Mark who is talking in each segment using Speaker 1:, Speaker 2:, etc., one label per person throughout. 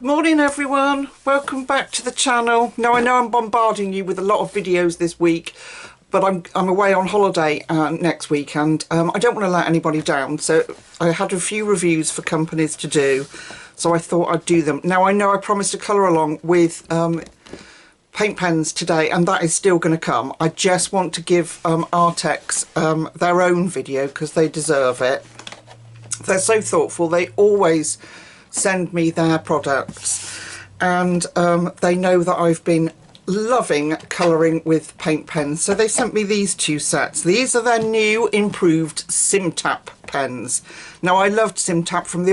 Speaker 1: Morning everyone, welcome back to the channel. Now I know I'm bombarding you with a lot of videos this week, but I'm away on holiday next week, and I don't want to let anybody down, so I had a few reviews for companies to do, so I thought I'd do them. Now I know I promised to colour along with paint pens today, and that is still going to come. I just want to give ARRTX their own video because they deserve it. They're so thoughtful. They always send me their products, and they know that I've been loving colouring with paint pens, so they sent me these two sets. These are their new improved SIMPTAP pens. Now I loved SIMPTAP from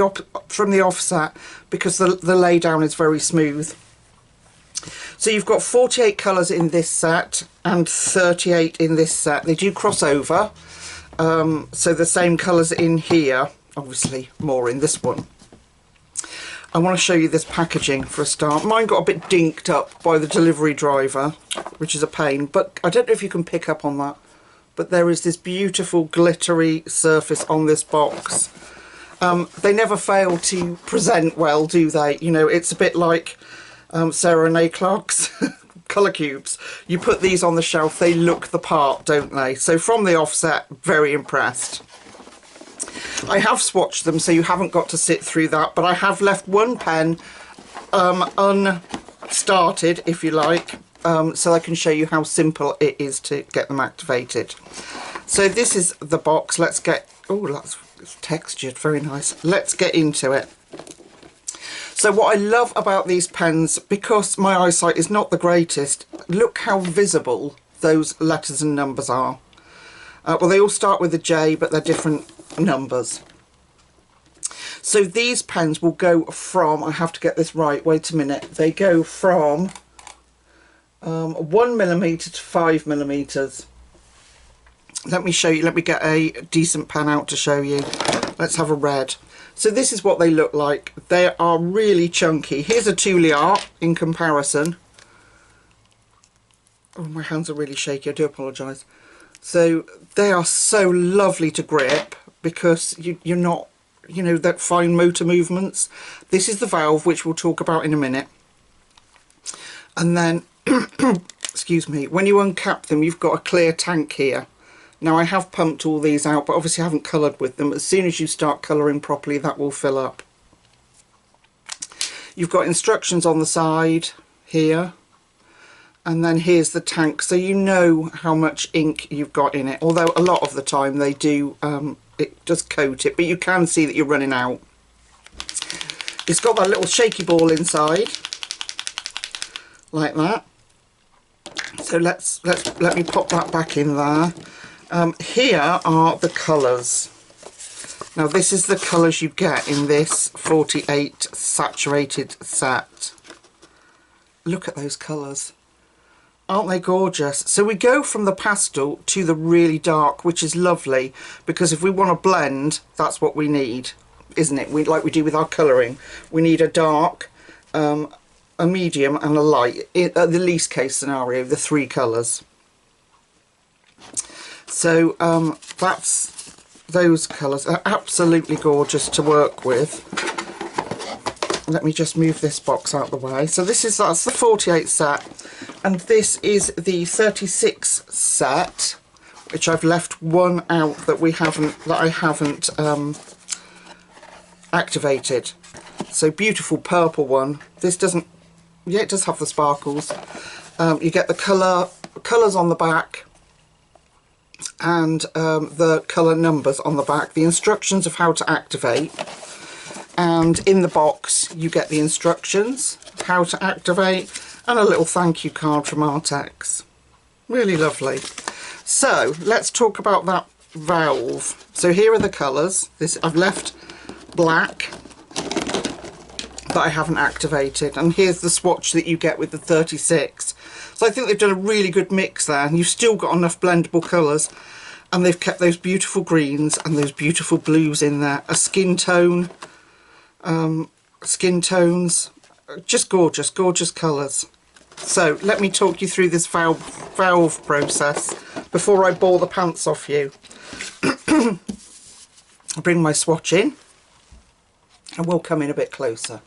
Speaker 1: the offset because the laydown is very smooth. So you've got 48 colours in this set and 38 in this set. They do cross over, so the same colours in here, obviously more in this one. I want to show you this packaging for a start. Mine got a bit dinked up by the delivery driver, which is a pain, but I don't know if you can pick up on that, but there is this beautiful glittery surface on this box. They never fail to present well, do they? You know, it's a bit like Sarah and A. Clark's colour cubes. You put these on the shelf, they look the part, don't they? So from the offset, very impressed. I have swatched them, so you haven't got to sit through that, but I have left one pen unstarted, if you like, so I can show you how simple it is to get them activated. So this is the box. Let's get, oh, that's textured, very nice. Let's get into it. So what I love about these pens, because my eyesight is not the greatest, look how visible those letters and numbers are. Well, they all start with a J, but they're different numbers. So these pens will go from, I have to get this right, wait a minute, they go from 1mm to 5mm. Let me show you, let me get a decent pen out to show you. Let's have a red. So this is what they look like. They are really chunky. Here's a Tuliart in comparison. Oh, my hands are really shaky, I do apologise. So they are so lovely to grip because you're not, you know, that fine motor movements. This is the valve, which we'll talk about in a minute. And then, excuse me, when you uncap them, you've got a clear tank here. Now I have pumped all these out, but obviously I haven't coloured with them. As soon as you start colouring properly, that will fill up. You've got instructions on the side here. And then here's the tank, so you know how much ink you've got in it. Although a lot of the time they do, it does coat it, but you can see that you're running out. It's got that little shaky ball inside, like that. So let me pop that back in there. Here are the colours. Now this is the colours you get in this 48 saturated set. Look at those colours. Aren't they gorgeous? So we go from the pastel to the really dark, which is lovely, because if we want to blend, that's what we need, isn't it? Like we do with our colouring. We need a dark, a medium and a light, at the least case scenario, the three colours. So that's those colours. Are absolutely gorgeous to work with. Let me just move this box out of the way. So that's the 48 set, and this is the 36 set, which I've left one out that I haven't activated. So beautiful purple one. This doesn't, yeah, it does have the sparkles. You get the colours on the back and the colour numbers on the back, the instructions of how to activate. And in the box you get the instructions, how to activate, and a little thank you card from ARRTX. Really lovely. So let's talk about that valve. So here are the colours. I've left black that I haven't activated, and here's the swatch that you get with the 36. So I think they've done a really good mix there, and you've still got enough blendable colours, and they've kept those beautiful greens and those beautiful blues in there. A skin tone. Skin tones, just gorgeous, gorgeous colours. So let me talk you through this valve process before I bore the pants off you. I'll bring my swatch in and we'll come in a bit closer.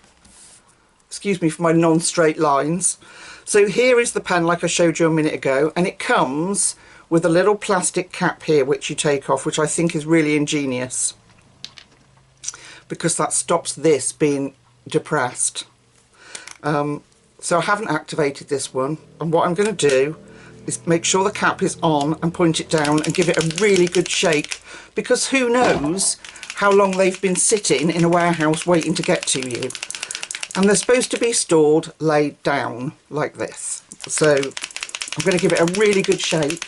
Speaker 1: excuse me for my non-straight lines. So here is the pen like I showed you a minute ago, and it comes with a little plastic cap here which you take off, which I think is really ingenious because that stops this being depressed. So I haven't activated this one, and what I'm going to do is make sure the cap is on and point it down and give it a really good shake, because who knows how long they've been sitting in a warehouse waiting to get to you. And they're supposed to be stored laid down like this. So I'm going to give it a really good shake.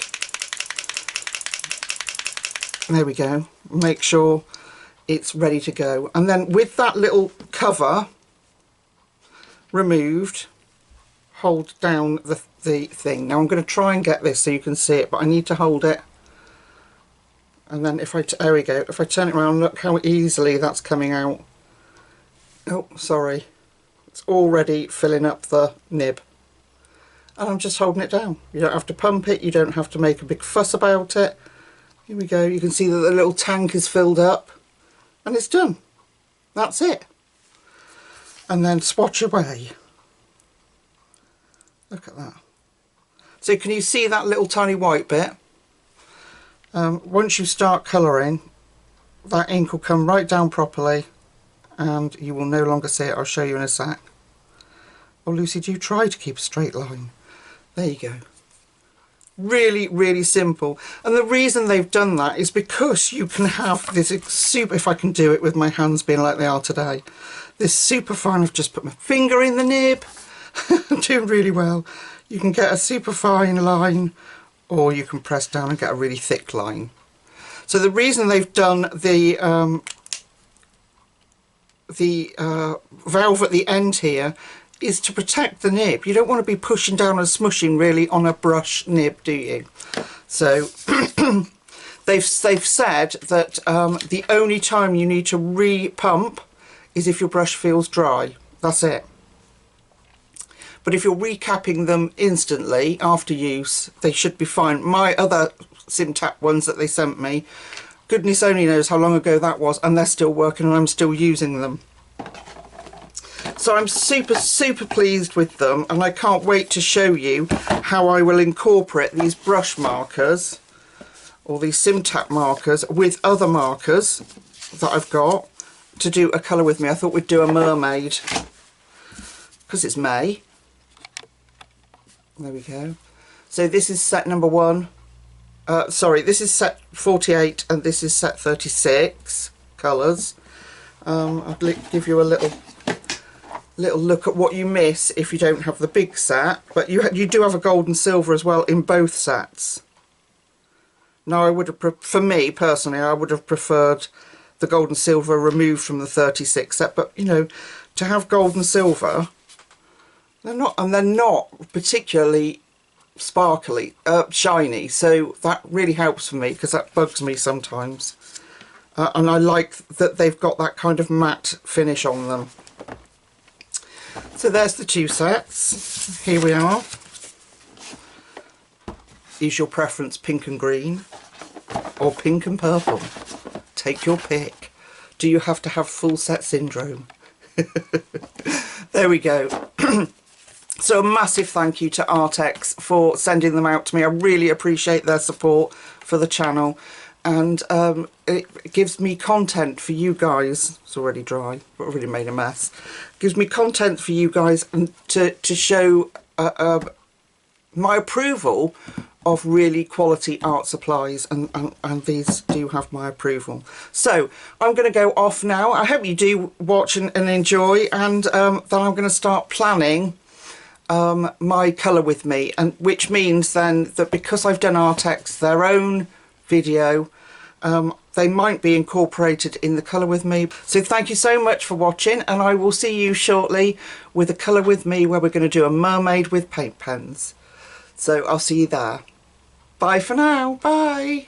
Speaker 1: There we go. Make sure it's ready to go. And then with that little cover removed, hold down the thing. Now I'm going to try and get this so you can see it, but I need to hold it. And then if there we go. If I turn it around, look how easily that's coming out. Oh, sorry. It's already filling up the nib. And I'm just holding it down. You don't have to pump it. You don't have to make a big fuss about it. Here we go. You can see that the little tank is filled up. And it's done. That's it. And then swatch away. Look at that. So can you see that little tiny white bit? Once you start colouring, that ink will come right down properly and you will no longer see it. I'll show you in a sec. Oh, Lucy, do try to keep a straight line. There you go. Really, really simple. And the reason they've done that is because you can have this super, if I can do it with my hands being like they are today, this super fine, I've just put my finger in the nib. I'm doing really well. You can get a super fine line, or you can press down and get a really thick line. So the reason they've done the valve at the end here is to protect the nib. You don't want to be pushing down and smushing really on a brush nib, do you? So they've said that the only time you need to re-pump is if your brush feels dry. That's it. But if you're recapping them instantly after use, they should be fine. My other SIMPTAP ones that they sent me, goodness only knows how long ago that was, and they're still working and I'm still using them. So I'm super, super pleased with them, and I can't wait to show you how I will incorporate these brush markers, or these SIMPTAP markers, with other markers that I've got to do a colour with me. I thought we'd do a mermaid, because it's May. There we go. So this is set number 1. Sorry, this is set 48 and this is set 36 colours. I'll give you a little look at what you miss if you don't have the big set, but you do have a gold and silver as well in both sets. Now I would have, for me personally, I would have preferred the gold and silver removed from the 36 set, but you know, to have gold and silver, they're not particularly sparkly, shiny, so that really helps for me because that bugs me sometimes. And I like that they've got that kind of matte finish on them. So there's the 2 sets. Here we are. Is your preference pink and green or pink and purple? Take your pick. Do you have to have full set syndrome? There we go. So a massive thank you to ARRTX for sending them out to me. I really appreciate their support for the channel, and it gives me content for you guys. It's already dry, but I've already made a mess. It gives me content for you guys and to show my approval of really quality art supplies, and these do have my approval. So I'm going to go off now. I hope you do watch and enjoy, and then I'm going to start planning my colour with me, and which means then that because I've done ARRTX their own video, they might be incorporated in the colour with me. So thank you so much for watching, and I will see you shortly with a colour with me where we're going to do a mermaid with paint pens. So I'll see you there. Bye for now. Bye.